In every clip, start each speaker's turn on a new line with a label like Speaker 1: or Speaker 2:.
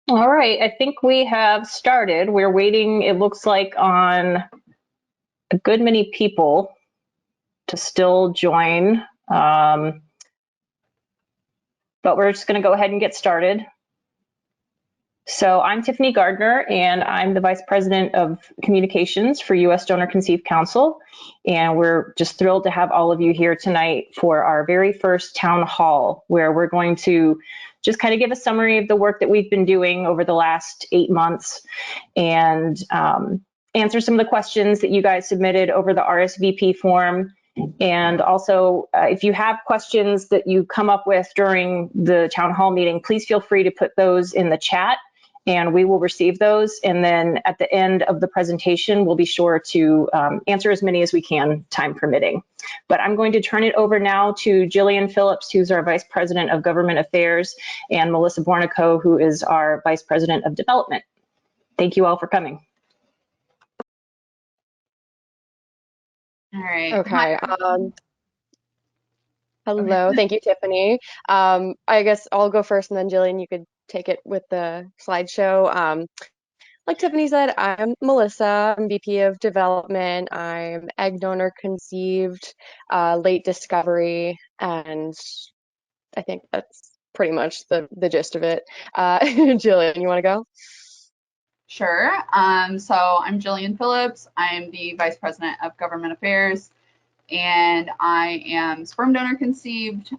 Speaker 1: All right, I think we have started. We're waiting, it looks like, on a good many people to still join. But we're just going to go ahead and get started. So I'm Tiffany Gardner, and I'm the Vice President of Communications for U.S. Donor Conceived Council. And we're just thrilled to have all of you here tonight for our very first town hall, where we're going to just kind of give a summary of the work that we've been doing over the last 8 months and answer some of the questions that you guys submitted over the RSVP form. And also, if you have questions that you come up with during the town hall meeting, please feel free to put those in the chat and we will receive those. And then at the end of the presentation, we'll be sure to answer as many as we can, time permitting. But I'm going to turn it over now to Jillian Phillips, who's our Vice President of Government Affairs, and Melissa Bornico, who is our Vice President of Development. Thank you all for coming.
Speaker 2: All right.
Speaker 3: Okay. Hello. Thank you, Tiffany. I guess I'll go first, and then Jillian, you could take it with the slideshow. Like Tiffany said, I'm Melissa. I'm VP of Development. I'm egg donor conceived, late discovery, and I think that's pretty much the gist of it. Jillian, you want to go?
Speaker 2: Sure. So I'm Jillian Phillips. I'm the Vice President of Government Affairs, and I am sperm donor conceived.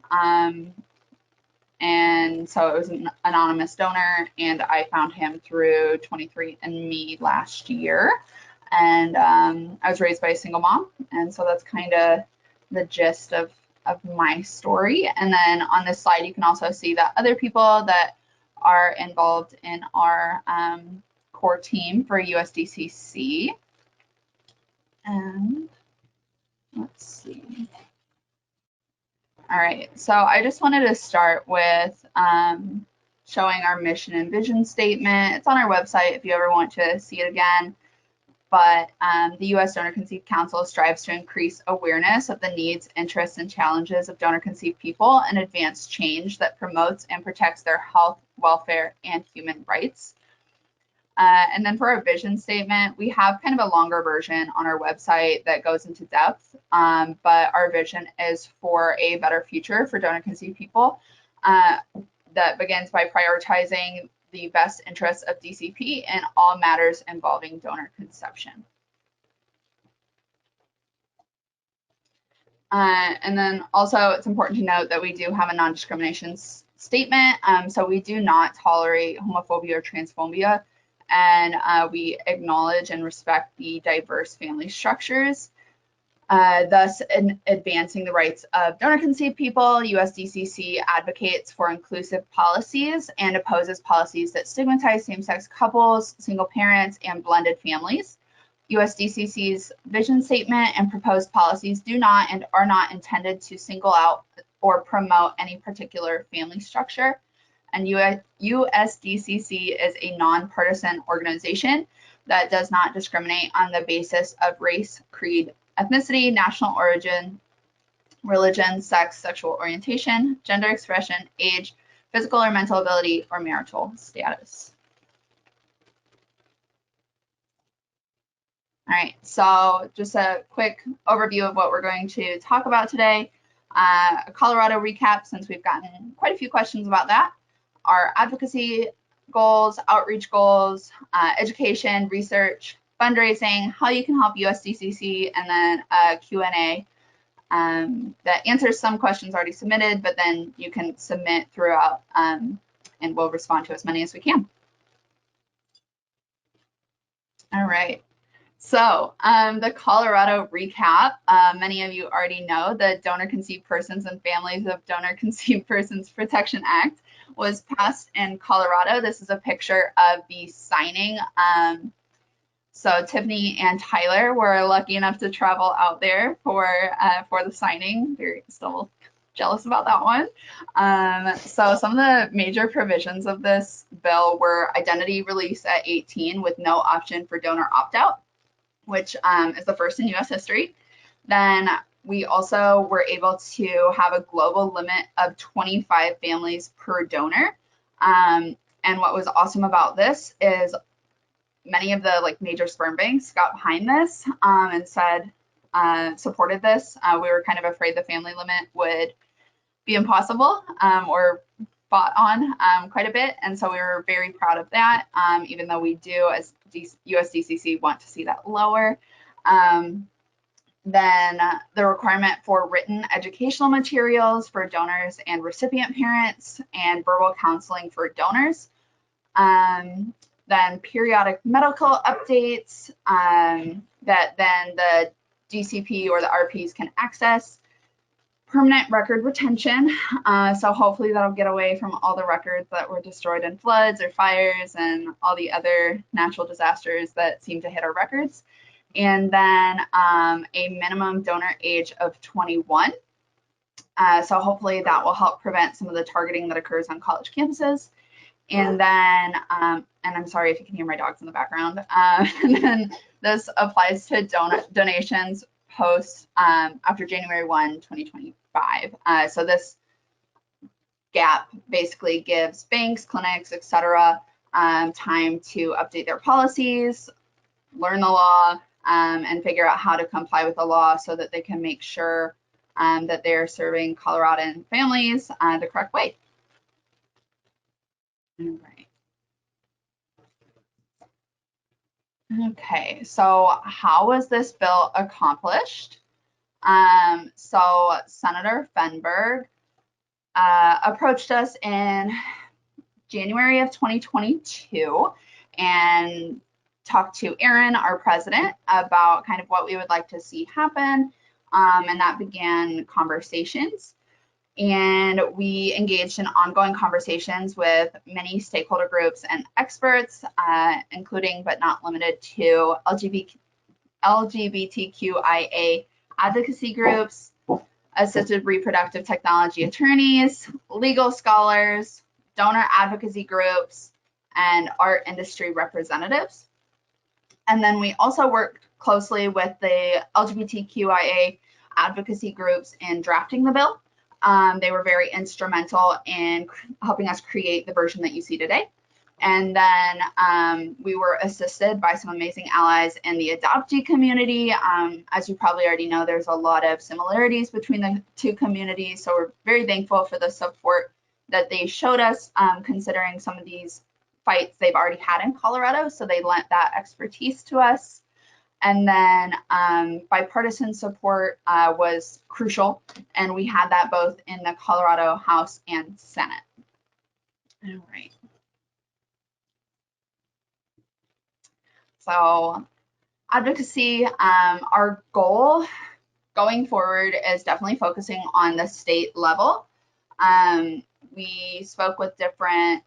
Speaker 2: And so it was an anonymous donor, and I found him through 23andMe last year. And I was raised by a single mom, and so that's kind of the gist of my story. And then on this slide, you can also see that other people that are involved in our core team for USDCC. And let's see. All right, so I just wanted to start with showing our mission and vision statement. It's on our website if you ever want to see it again. But the U.S. Donor Conceived Council strives to increase awareness of the needs, interests, and challenges of donor conceived people and advance change that promotes and protects their health, welfare, and human rights. And then for our vision statement, we have kind of a longer version on our website that goes into depth, but our vision is for a better future for donor conceived people that begins by prioritizing the best interests of DCP in all matters involving donor conception. And then also it's important to note that we do have a non-discrimination statement. So we do not tolerate homophobia or transphobia, and we acknowledge and respect the diverse family structures. Thus, in advancing the rights of donor-conceived people, USDCC advocates for inclusive policies and opposes policies that stigmatize same-sex couples, single parents, and blended families. USDCC's vision statement and proposed policies do not and are not intended to single out or promote any particular family structure. And USDCC is a nonpartisan organization that does not discriminate on the basis of race, creed, ethnicity, national origin, religion, sex, sexual orientation, gender expression, age, physical or mental ability, or marital status. All right, so just a quick overview of what we're going to talk about today. A Colorado recap, since we've gotten quite a few questions about that. Our advocacy goals, outreach goals, education, research, fundraising, how you can help USDCC, and then a Q&A that answers some questions already submitted, but then you can submit throughout and we'll respond to as many as we can. All right. So the Colorado recap, many of you already know the Donor Conceived Persons and Families of Donor Conceived Persons Protection Act was passed in Colorado. This is a picture of the signing. So Tiffany and Tyler were lucky enough to travel out there for the signing. They're still jealous about that one. So some of the major provisions of this bill were identity release at 18 with no option for donor opt-out, which is the first in U.S. history. Then we also were able to have a global limit of 25 families per donor. And what was awesome about this is many of the like major sperm banks got behind this and said, supported this. We were kind of afraid the family limit would be impossible or fought on quite a bit. And so we were very proud of that, even though we do as USDCC want to see that lower. Then the requirement for written educational materials for donors and recipient parents and verbal counseling for donors. Then periodic medical updates that then the DCP or the RPs can access. Permanent record retention. So hopefully that'll get away from all the records that were destroyed in floods or fires and all the other natural disasters that seem to hit our records. And then a minimum donor age of 21. So hopefully that will help prevent some of the targeting that occurs on college campuses. And then, and I'm sorry if you can hear my dogs in the background. And then this applies to donations post after January 1, 2025. So this gap basically gives banks, clinics, etc., time to update their policies, learn the law, and figure out how to comply with the law so that they can make sure that they're serving Coloradan families the correct way. All right. Okay, so how was this bill accomplished? So Senator Fenberg approached us in January of 2022 and talked to Aaron, our president, about kind of what we would like to see happen, and that began conversations. And we engaged in ongoing conversations with many stakeholder groups and experts, including but not limited to LGBTQIA advocacy groups, assisted reproductive technology attorneys, legal scholars, donor advocacy groups, and art industry representatives. And then we also worked closely with the LGBTQIA advocacy groups in drafting the bill. They were very instrumental in helping us create the version that you see today. And then we were assisted by some amazing allies in the adoptee community. As you probably already know, there's a lot of similarities between the two communities. So we're very thankful for the support that they showed us, considering some of these fights they've already had in Colorado. So they lent that expertise to us. And then bipartisan support was crucial, and we had that both in the Colorado House and Senate. All right. So advocacy, our goal going forward is definitely focusing on the state level. We spoke with different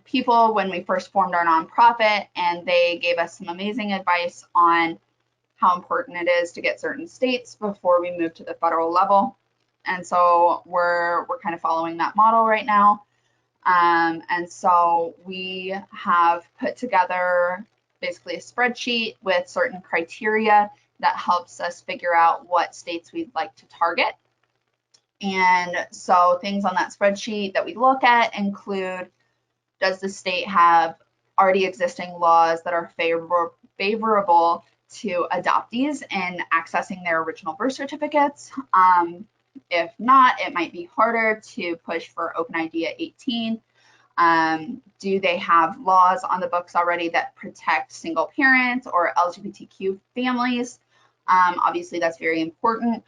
Speaker 2: people when we first formed our nonprofit, and they gave us some amazing advice on how important it is to get certain states before we move to the federal level. And so we're kind of following that model right now. And so we have put together basically a spreadsheet with certain criteria that helps us figure out what states we'd like to target. And so things on that spreadsheet that we look at include, does the state have already existing laws that are favorable to adoptees in accessing their original birth certificates? If not, it might be harder to push for Open ID at 18. Do they have laws on the books already that protect single parents or LGBTQ families? Obviously, that's very important.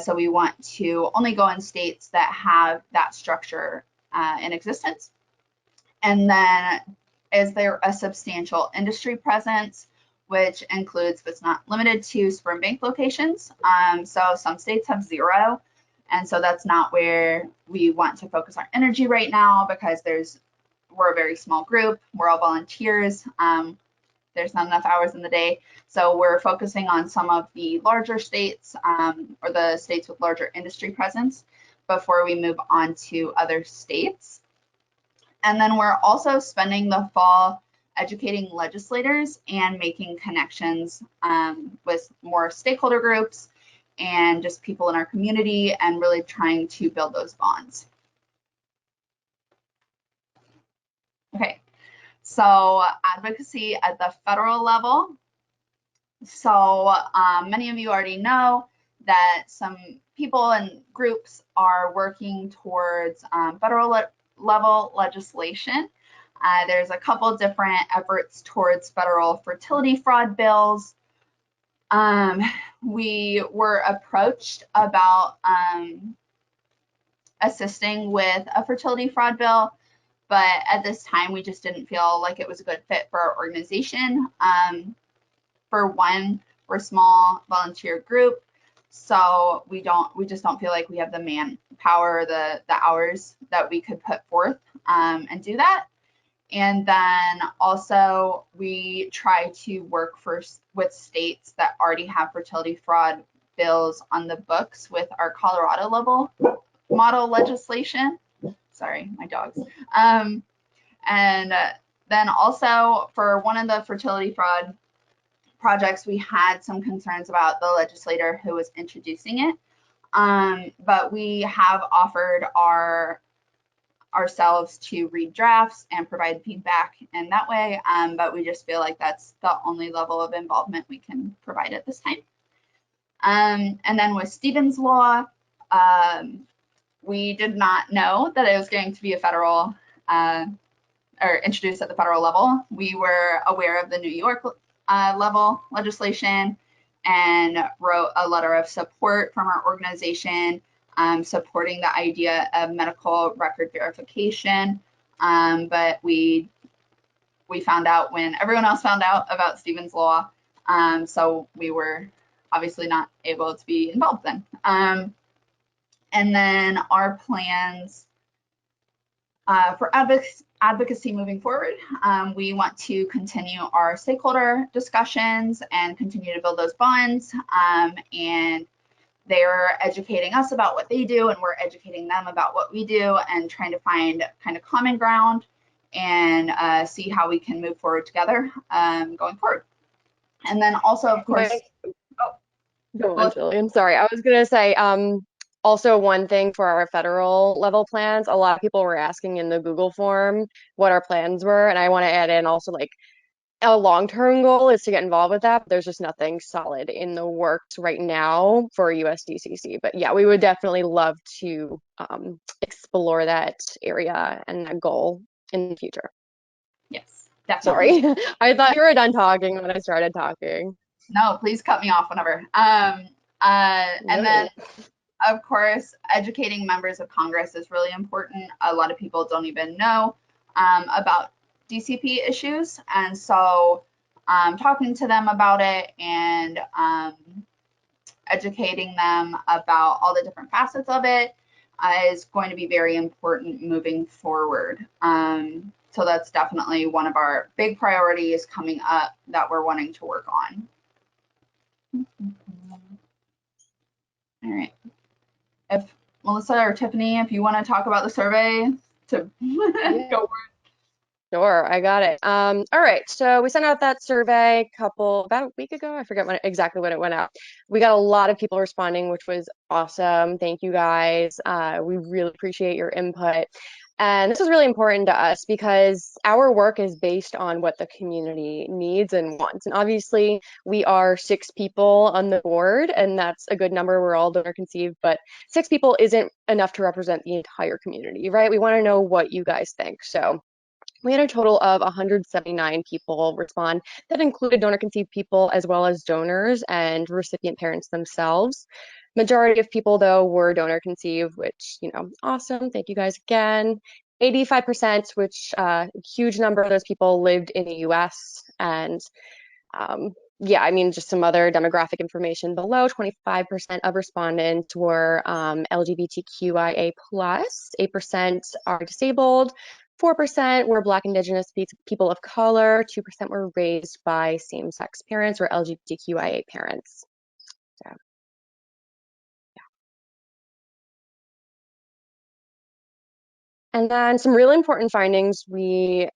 Speaker 2: So we want to only go in states that have that structure in existence. And then, is there a substantial industry presence, which includes but is not limited to sperm bank locations? So some states have zero, and so that's not where we want to focus our energy right now, because we're a very small group, we're all volunteers, there's not enough hours in the day. So we're focusing on some of the larger states, or the states with larger industry presence, before we move on to other states. And then we're also spending the fall educating legislators and making connections with more stakeholder groups and just people in our community, and really trying to build those bonds. So advocacy at the federal level. So many of you already know that some people and groups are working towards federal level legislation. There's a couple different efforts towards federal fertility fraud bills. We were approached about assisting with a fertility fraud bill, but at this time we just didn't feel like it was a good fit for our organization. For one, we're a small volunteer group, so we just don't feel like we have the manpower, the hours that we could put forth and do that. And then also we try to work with states that already have fertility fraud bills on the books with our Colorado level model legislation. Sorry, my dogs. And then also for one of the fertility fraud projects, we had some concerns about the legislator who was introducing it. But we have offered ourselves to read drafts and provide feedback in that way, but we just feel like that's the only level of involvement we can provide at this time. And then with Stevens Law, we did not know that it was going to be a federal or introduced at the federal level. We were aware of the New York level legislation and wrote a letter of support from our organization supporting the idea of medical record verification. But we found out when everyone else found out about Stevens Law, so we were obviously not able to be involved then. And then our plans for advocacy moving forward, we want to continue our stakeholder discussions and continue to build those bonds. And they're educating us about what they do, and we're educating them about what we do, and trying to find kind of common ground and see how we can move forward together going forward. And then also, of course,
Speaker 3: go on, Jillian. Sorry, I was gonna say, also one thing for our federal level plans, a lot of people were asking in the Google form what our plans were, and I want to add in also like a long-term goal is to get involved with that, but there's just nothing solid in the works right now for USDCC. But yeah, we would definitely love to explore that area and that goal in the future.
Speaker 2: Yes, definitely.
Speaker 3: Sorry, I thought you were done talking when I started talking.
Speaker 2: No, please cut me off whenever. And then, of course, educating members of Congress is really important. A lot of people don't even know about DCP issues, and so talking to them about it and educating them about all the different facets of it is going to be very important moving forward. So that's definitely one of our big priorities coming up that we're wanting to work on. All right. If Melissa or Tiffany, if you want to talk about the survey, to go for it.
Speaker 3: Sure, I got it. All right, so we sent out that survey about a week ago. I forget exactly when it went out. We got a lot of people responding, which was awesome. Thank you guys. We really appreciate your input. And this is really important to us because our work is based on what the community needs and wants. And obviously, we are 6 people on the board, and that's a good number. We're all donor conceived, but 6 people isn't enough to represent the entire community, right? We want to know what you guys think. So we had a total of 179 people respond. That included donor conceived people as well as donors and recipient parents themselves. Majority of people, though, were donor conceived, which, awesome. Thank you guys again. 85%, which a huge number of those people lived in the US. And yeah, I mean, just some other demographic information below. 25% of respondents were LGBTQIA+, 8% are disabled, 4% were Black, Indigenous, people of color, 2% were raised by same-sex parents or LGBTQIA parents. So, yeah. And then some really important findings we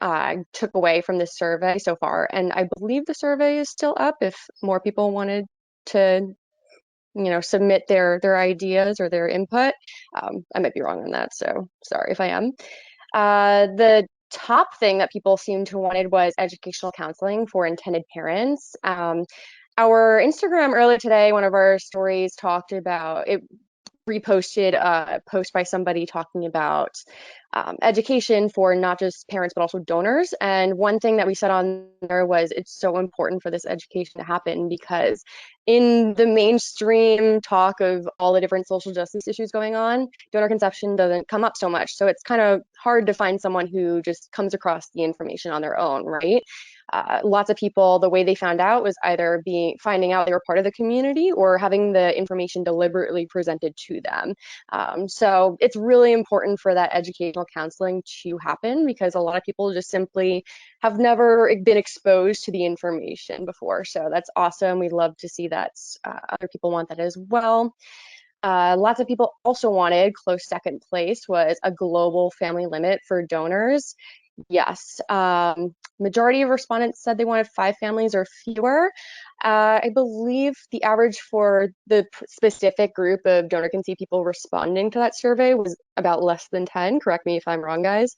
Speaker 3: took away from this survey so far, and I believe the survey is still up if more people wanted to submit their ideas or their input. I might be wrong on that, so sorry if I am. The top thing that people seemed to wanted was educational counseling for intended parents. Our Instagram earlier today, one of our stories talked about it, reposted a post by somebody talking about education for not just parents but also donors. And one thing that we said on there was it's so important for this education to happen, because in the mainstream talk of all the different social justice issues going on, donor conception doesn't come up so much. So it's kind of hard to find someone who just comes across the information on their own, right? Lots of people, the way they found out was either finding out they were part of the community or having the information deliberately presented to them. So it's really important for that educational counseling to happen, because a lot of people just simply have never been exposed to the information before. So that's awesome. We'd love to see that other people want that as well. Lots of people also wanted, close second place was a global family limit for donors. Yes, majority of respondents said they wanted 5 families or fewer. I believe the average for the specific group of donor conceived people responding to that survey was about less than 10. Correct me if I'm wrong, guys.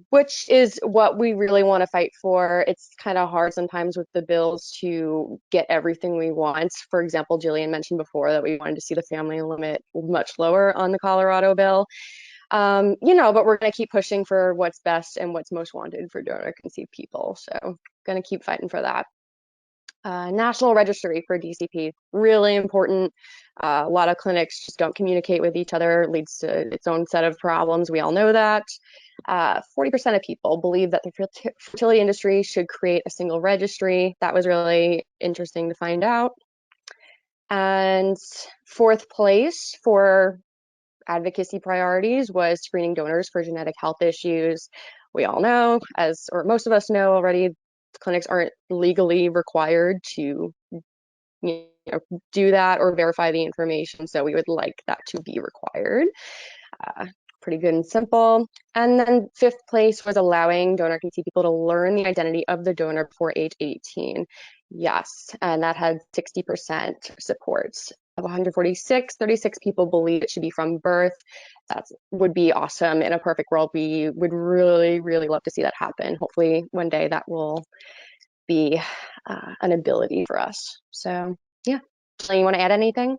Speaker 3: Which is what we really want to fight for. It's kind of hard sometimes with the bills to get everything we want. For example, Jillian mentioned before that we wanted to see the family limit much lower on the Colorado bill. But we're going to keep pushing for what's best and what's most wanted for donor conceived people. So going to keep fighting for that. National registry for DCP, really important. A lot of clinics just don't communicate with each other, leads to its own set of problems. We all know that. 40% of people believe that the fertility industry should create a single registry. That was really interesting to find out. And 4th place for advocacy priorities was screening donors for genetic health issues. We all know, or most of us know already, clinics aren't legally required to do that or verify the information, so we would like that to be required. Pretty good and simple. And then 5th place was allowing donor conceived people to learn the identity of the donor before age 18. Yes, and that had 60% support. Of 146, 36 people believe it should be from birth. That would be awesome. In a perfect world, we would really, really love to see that happen. Hopefully one day that will be an ability for us. So yeah, you want to add anything?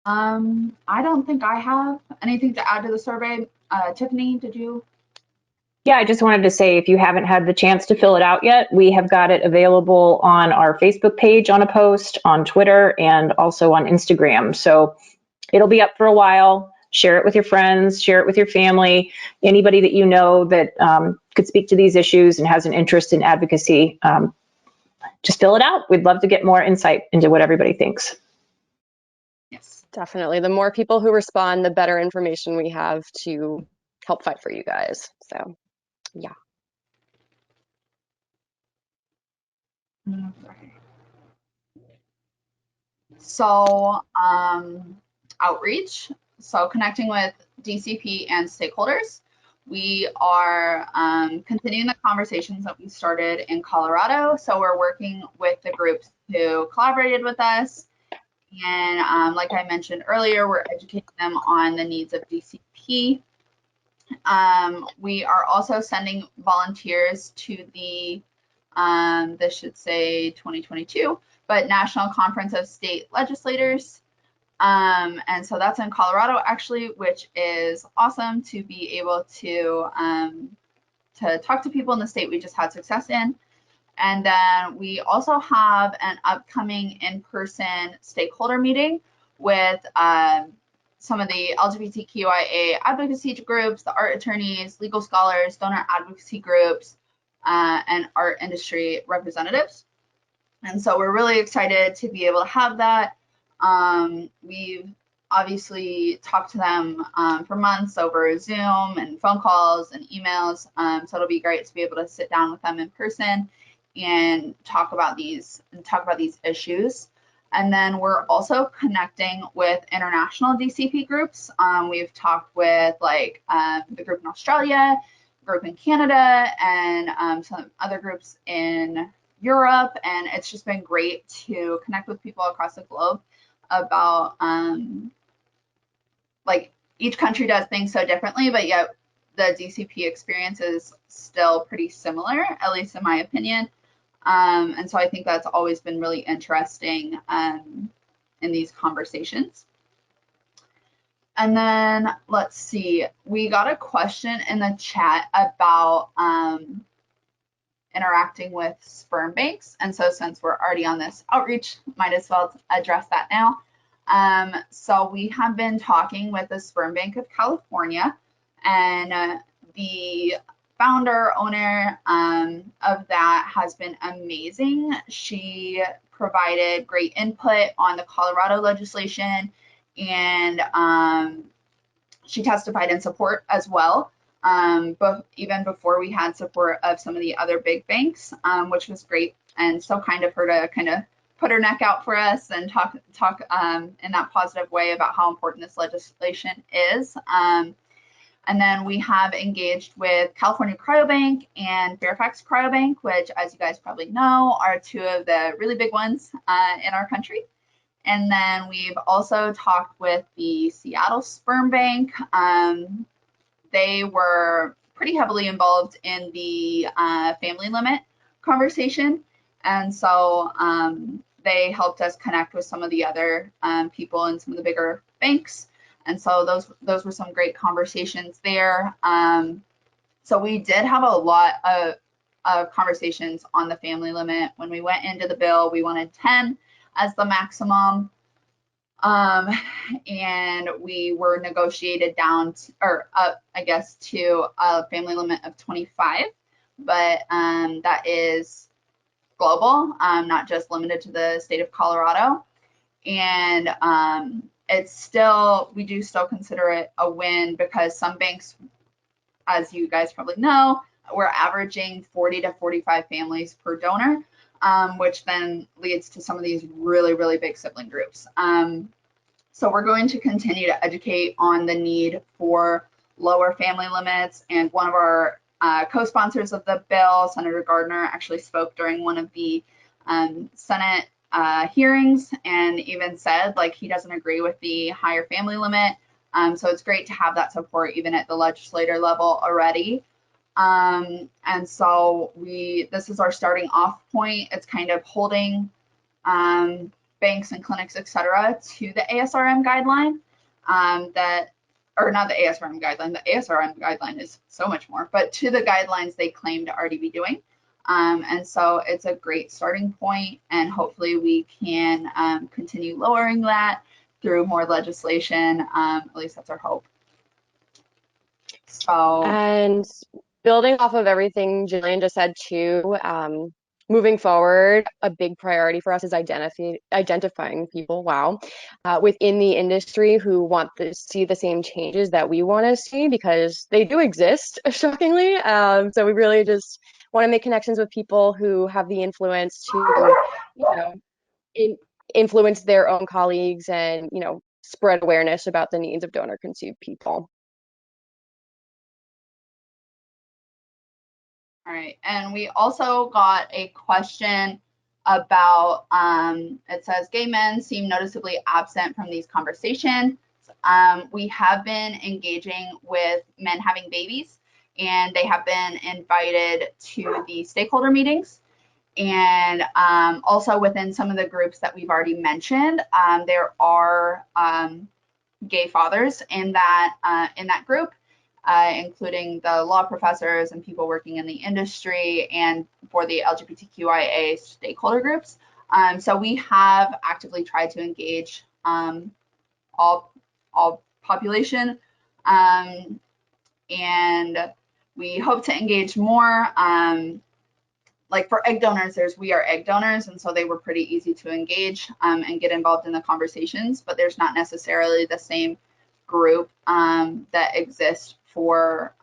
Speaker 2: I don't think I have anything to add to the survey. Tiffany, did you?
Speaker 1: Yeah, I just wanted to say, if you haven't had the chance to fill it out yet, we have got it available on our Facebook page on a post, on Twitter, and also on Instagram. So it'll be up for a while. Share it with your friends, share it with your family, anybody that you know that could speak to these issues and has an interest in advocacy. Just fill it out. We'd love to get more insight into what everybody thinks.
Speaker 2: Yes.
Speaker 3: Definitely. The more people who respond, the better information we have to help fight for you guys. So yeah.
Speaker 2: Okay. So outreach, so connecting with DCP and stakeholders. We are continuing the conversations that we started in Colorado. So we're working with the groups who collaborated with us. And like I mentioned earlier, we're educating them on the needs of DCP. We are also sending volunteers to the, this should say 2022, but National Conference of State Legislators. And so that's in Colorado, actually, which is awesome to be able to talk to people in the state we just had success in. And then we also have an upcoming in-person stakeholder meeting with some of the LGBTQIA advocacy groups, the art attorneys, legal scholars, donor advocacy groups, and art industry representatives. And so we're really excited to be able to have that. We've obviously talked to them for months over Zoom and phone calls and emails. So it'll be great to be able to sit down with them in person and talk about these issues. And then we're also connecting with international DCP groups. We've talked with the group in Australia, group in Canada, and some other groups in Europe. And it's just been great to connect with people across the globe about each country does things so differently, but yet the DCP experience is still pretty similar, at least in my opinion. And so I think that's always been really interesting in these conversations. And then let's see, we got a question in the chat about interacting with sperm banks. And so since we're already on this outreach, might as well address that now. So we have been talking with the Sperm Bank of California, and the founder, owner of that has been amazing. She provided great input on the Colorado legislation, and she testified in support as well, but even before we had support of some of the other big banks, which was great, and so kind of her to kind of put her neck out for us and talk in that positive way about how important this legislation is. And then we have engaged with California Cryobank and Fairfax Cryobank, which, as you guys probably know, are two of the really big ones in our country. And then we've also talked with the Seattle Sperm Bank. They were pretty heavily involved in the family limit conversation. And so they helped us connect with some of the other people in some of the bigger banks. And so those were some great conversations there. So we did have a lot of conversations on the family limit. When we went into the bill, we wanted 10 as the maximum. And we were negotiated down to, or up, I guess, to a family limit of 25. But that is global, not just limited to the state of Colorado. And it's still, we do still consider it a win because some banks, as you guys probably know, we're averaging 40 to 45 families per donor, which then leads to some of these really, really big sibling groups. So we're going to continue to educate on the need for lower family limits. And one of our co-sponsors of the bill, Senator Gardner, actually spoke during one of the Senate hearings and even said like he doesn't agree with the higher family limit. So it's great to have that support even at the legislator level already. And so this is our starting off point. It's kind of holding banks and clinics, et cetera, to the ASRM guideline or not the ASRM guideline. The ASRM guideline is so much more, but to the guidelines they claim to already be doing. And so it's a great starting point, and hopefully we can continue lowering that through more legislation. At least that's our hope. So,
Speaker 3: and building off of everything Jillian just said too, moving forward, a big priority for us is identifying people, within the industry who want to see the same changes that we want to see, because they do exist, shockingly. So we really just want to make connections with people who have the influence to, influence their own colleagues and, spread awareness about the needs of donor-conceived people.
Speaker 2: all right, and we also got a question about, it says, gay men seem noticeably absent from these conversations. We have been engaging with men having babies, and they have been invited to the stakeholder meetings. And also within some of the groups that we've already mentioned, there are gay fathers in that group. Including the law professors and people working in the industry and for the LGBTQIA stakeholder groups. So we have actively tried to engage all population, and we hope to engage more. Like for egg donors, We Are Egg Donors, and so they were pretty easy to engage and get involved in the conversations, but there's not necessarily the same group that exists for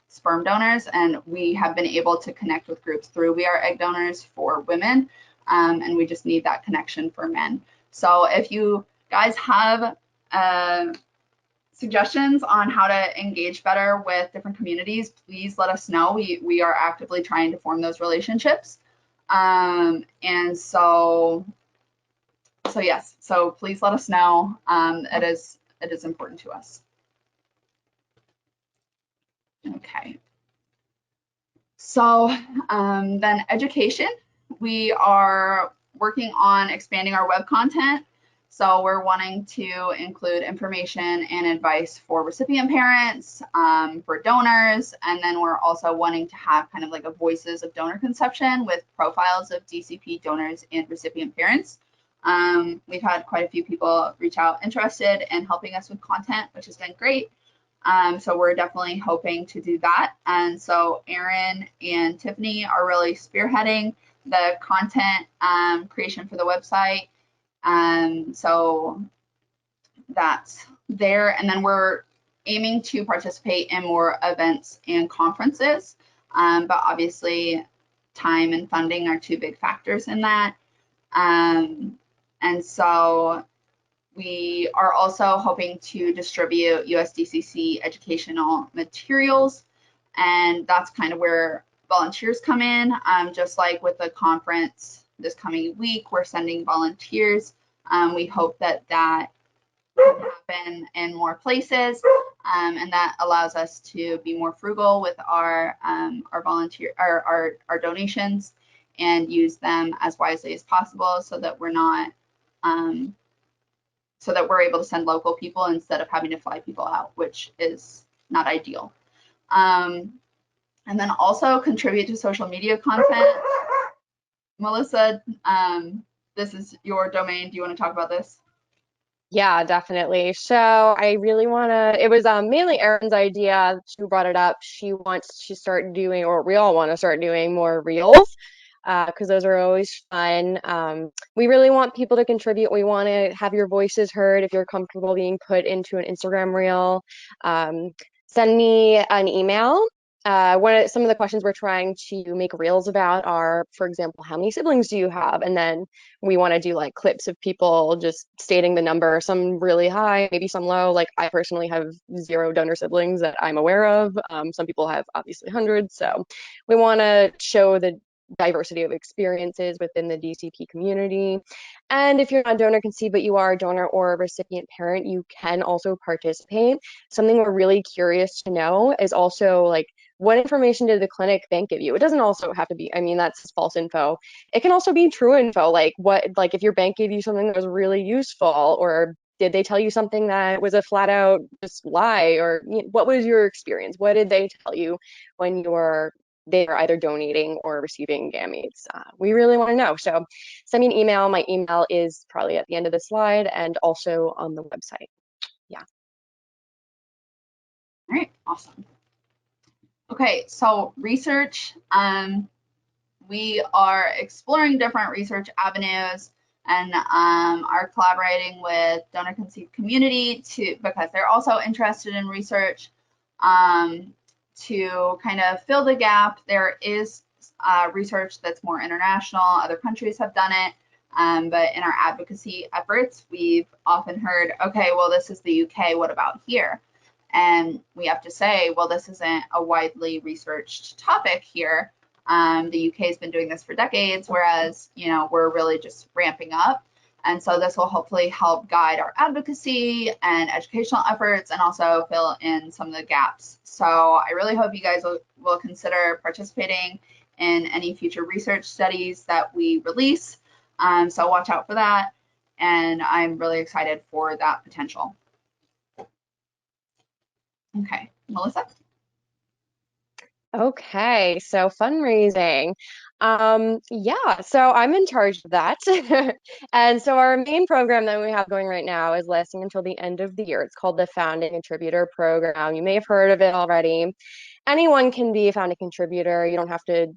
Speaker 2: sperm donors, and we have been able to connect with groups through We Are Egg Donors for women, and we just need that connection for men. So if you guys have suggestions on how to engage better with different communities, please let us know. We are actively trying to form those relationships, and so yes, so please let us know. It is important to us. Okay. So then education, we are working on expanding our web content. So we're wanting to include information and advice for recipient parents, for donors, and then we're also wanting to have kind of like a voices of donor conception with profiles of DCP donors and recipient parents. We've had quite a few people reach out interested in helping us with content, which has been great. So we're definitely hoping to do that. And so Erin and Tiffany are really spearheading the content creation for the website. So that's there. And then we're aiming to participate in more events and conferences. But obviously time and funding are two big factors in that. And so we are also hoping to distribute USDCC educational materials, and that's kind of where volunteers come in. Just like with the conference this coming week, we're sending volunteers. We hope that that can happen in more places, and that allows us to be more frugal with our donations and use them as wisely as possible, so that we're not so that we're able to send local people instead of having to fly people out, which is not ideal. And then also contribute to social media content. Melissa, this is your domain. Do you want to talk about this?
Speaker 3: Yeah, definitely. So I really want to, it was mainly Erin's idea. She brought it up. She wants to start doing, or we all want to start doing more reels, because those are always fun. We really want people to contribute. We want to have your voices heard. If you're comfortable being put into an Instagram reel, send me an email. Some of the questions we're trying to make reels about are, for example, how many siblings do you have? And then we want to do like clips of people just stating the number, some really high, maybe some low. Like I personally have 0 donor siblings that I'm aware of. Some people have obviously hundreds. So we want to show the diversity of experiences within the DCP community. And if you're not donor conceived, but you are a donor or a recipient parent, you can also participate. Something we're really curious to know is also like, what information did the clinic bank give you? It doesn't also have to be, I mean, that's false info. It can also be true info, like if your bank gave you something that was really useful, or did they tell you something that was a flat out just lie, or what was your experience? What did they tell you when they are either donating or receiving gametes? We really want to know. So send me an email. My email is probably at the end of the slide and also on the website. Yeah.
Speaker 2: All right, awesome. Okay, so research. We are exploring different research avenues and are collaborating with donor conceived community because they're also interested in research to kind of fill the gap. There is research that's more international. Other countries have done it. But in our advocacy efforts, we've often heard, okay, well, this is the UK, what about here? And we have to say, well, this isn't a widely researched topic here. The UK has been doing this for decades, whereas, we're really just ramping up. And so this will hopefully help guide our advocacy and educational efforts and also fill in some of the gaps. So I really hope you guys will consider participating in any future research studies that we release. So watch out for that. And I'm really excited for that potential. Okay, Melissa?
Speaker 3: Okay, so fundraising. Yeah, so I'm in charge of that. And so our main program that we have going right now is lasting until the end of the year. It's called the Founding Contributor Program. You may have heard of it already. Anyone can be a founding contributor. You don't have to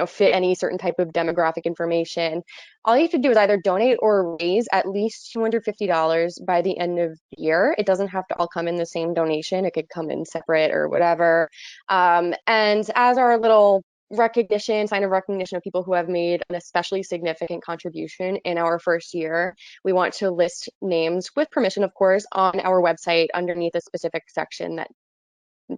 Speaker 3: fit any certain type of demographic information. All you have to do is either donate or raise at least $250 by the end of the year. It doesn't have to all come in the same donation. It could come in separate or whatever. And as our little sign of recognition of people who have made an especially significant contribution in our first year, we want to list names, with permission, of course, on our website underneath a specific section that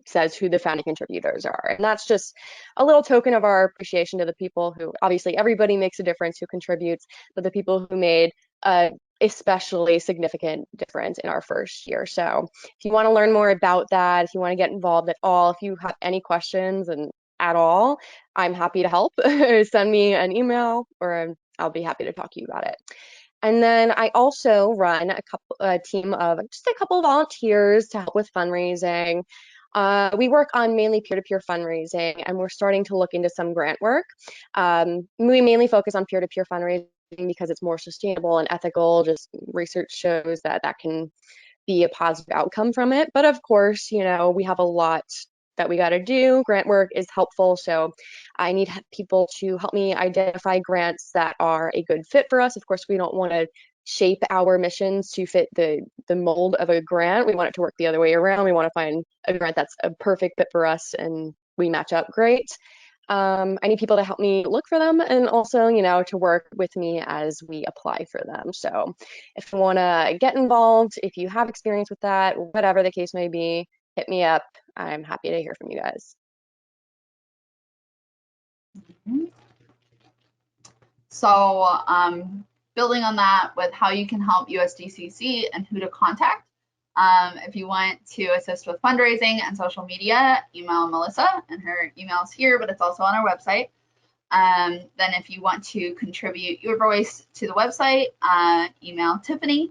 Speaker 3: says who the founding contributors are. And that's just a little token of our appreciation to the people who, obviously everybody makes a difference who contributes, but the people who made a especially significant difference in our first year. So if you want to learn more about that, if you want to get involved at all, if you have any questions and at all, I'm happy to help. Send me an email or I'll be happy to talk to you about it. And then I also run a team of just a couple of volunteers to help with fundraising. We work on mainly peer-to-peer fundraising, and we're starting to look into some grant work. We mainly focus on peer-to-peer fundraising because it's more sustainable and ethical. Just research shows that that can be a positive outcome from it. But of course, you know, we have a lot that we got to do. Grant work is helpful. So I need people to help me identify grants that are a good fit for us. Of course, we don't want to shape our missions to fit the mold of a grant. We want it to work the other way around. We want to find a grant that's a perfect fit for us and we match up great. I need people to help me look for them and also, you know, to work with me as we apply for them. So if you want to get involved, if you have experience with that, whatever the case may be, hit me up. I'm happy to hear from you guys.
Speaker 2: So building on that with how you can help USDCC and who to contact. If you want to assist with fundraising and social media, email Melissa, and her email is here, but it's also on our website. Then if you want to contribute your voice to the website, email Tiffany.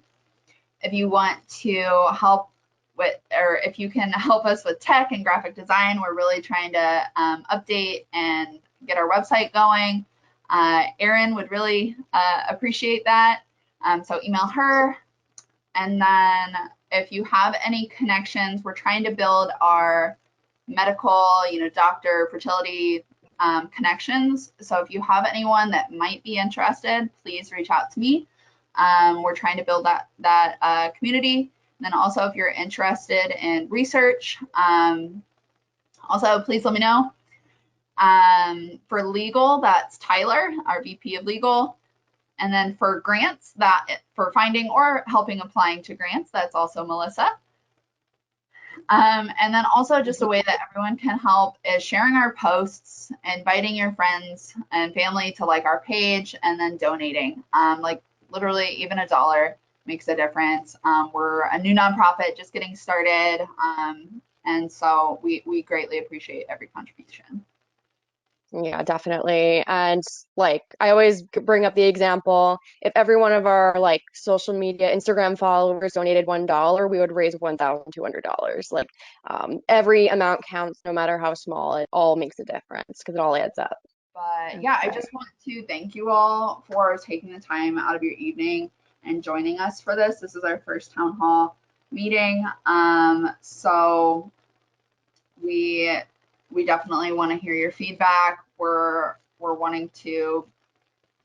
Speaker 2: If you want to help with, or if you can help us with tech and graphic design, we're really trying to update and get our website going. Erin would really appreciate that. So email her. And then if you have any connections, we're trying to build our medical, you know, doctor, fertility connections. So if you have anyone that might be interested, please reach out to me. We're trying to build that community. And then also if you're interested in research, also please let me know. For legal, that's Tyler, our VP of legal. And then for grants, for finding or helping applying to grants, that's also Melissa. And then also just a way that everyone can help is sharing our posts, inviting your friends and family to like our page, and then donating. Like literally even $1 makes a difference. We're a new nonprofit just getting started. And so we greatly appreciate every contribution.
Speaker 3: Yeah, definitely. And like I always bring up the example, if every one of our like social media Instagram followers donated $1, we would raise $1,200. Like every amount counts, no matter how small. It all makes a difference because it all adds up.
Speaker 2: But yeah, I just want to thank you all for taking the time out of your evening and joining us for this. This is our first town hall meeting. So we definitely want to hear your feedback. We're wanting to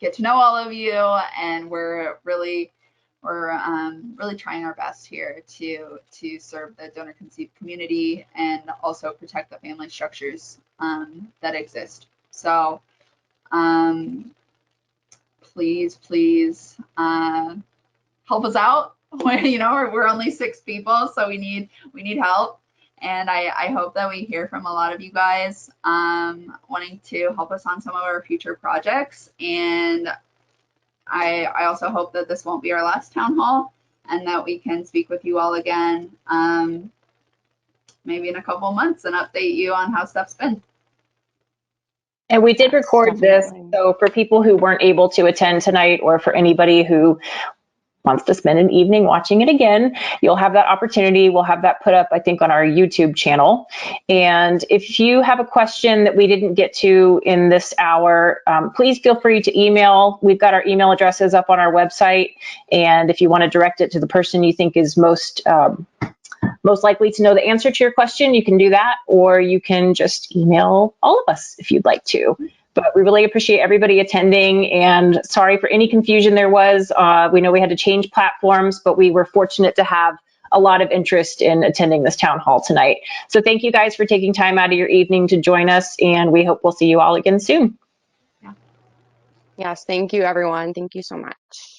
Speaker 2: get to know all of you, and we're really trying our best here to serve the donor conceived community and also protect the family structures that exist. So please help us out. You know, we're only 6 people, so we need help. And I hope that we hear from a lot of you guys wanting to help us on some of our future projects. And I also hope that this won't be our last town hall and that we can speak with you all again maybe in a couple months and update you on how stuff's been.
Speaker 1: And we did record this, so for people who weren't able to attend tonight, or for anybody who wants to spend an evening watching it again, you'll have that opportunity. We'll have that put up, I think, on our YouTube channel. And if you have a question that we didn't get to in this hour, please feel free to email. We've got our email addresses up on our website. And if you want to direct it to the person you think is most likely to know the answer to your question, you can do that, or you can just email all of us if you'd like to. But we really appreciate everybody attending, and sorry for any confusion there was. We know we had to change platforms, but we were fortunate to have a lot of interest in attending this town hall tonight. So thank you guys for taking time out of your evening to join us, and we hope we'll see you all again soon.
Speaker 3: Yes, thank you, everyone. Thank you so much.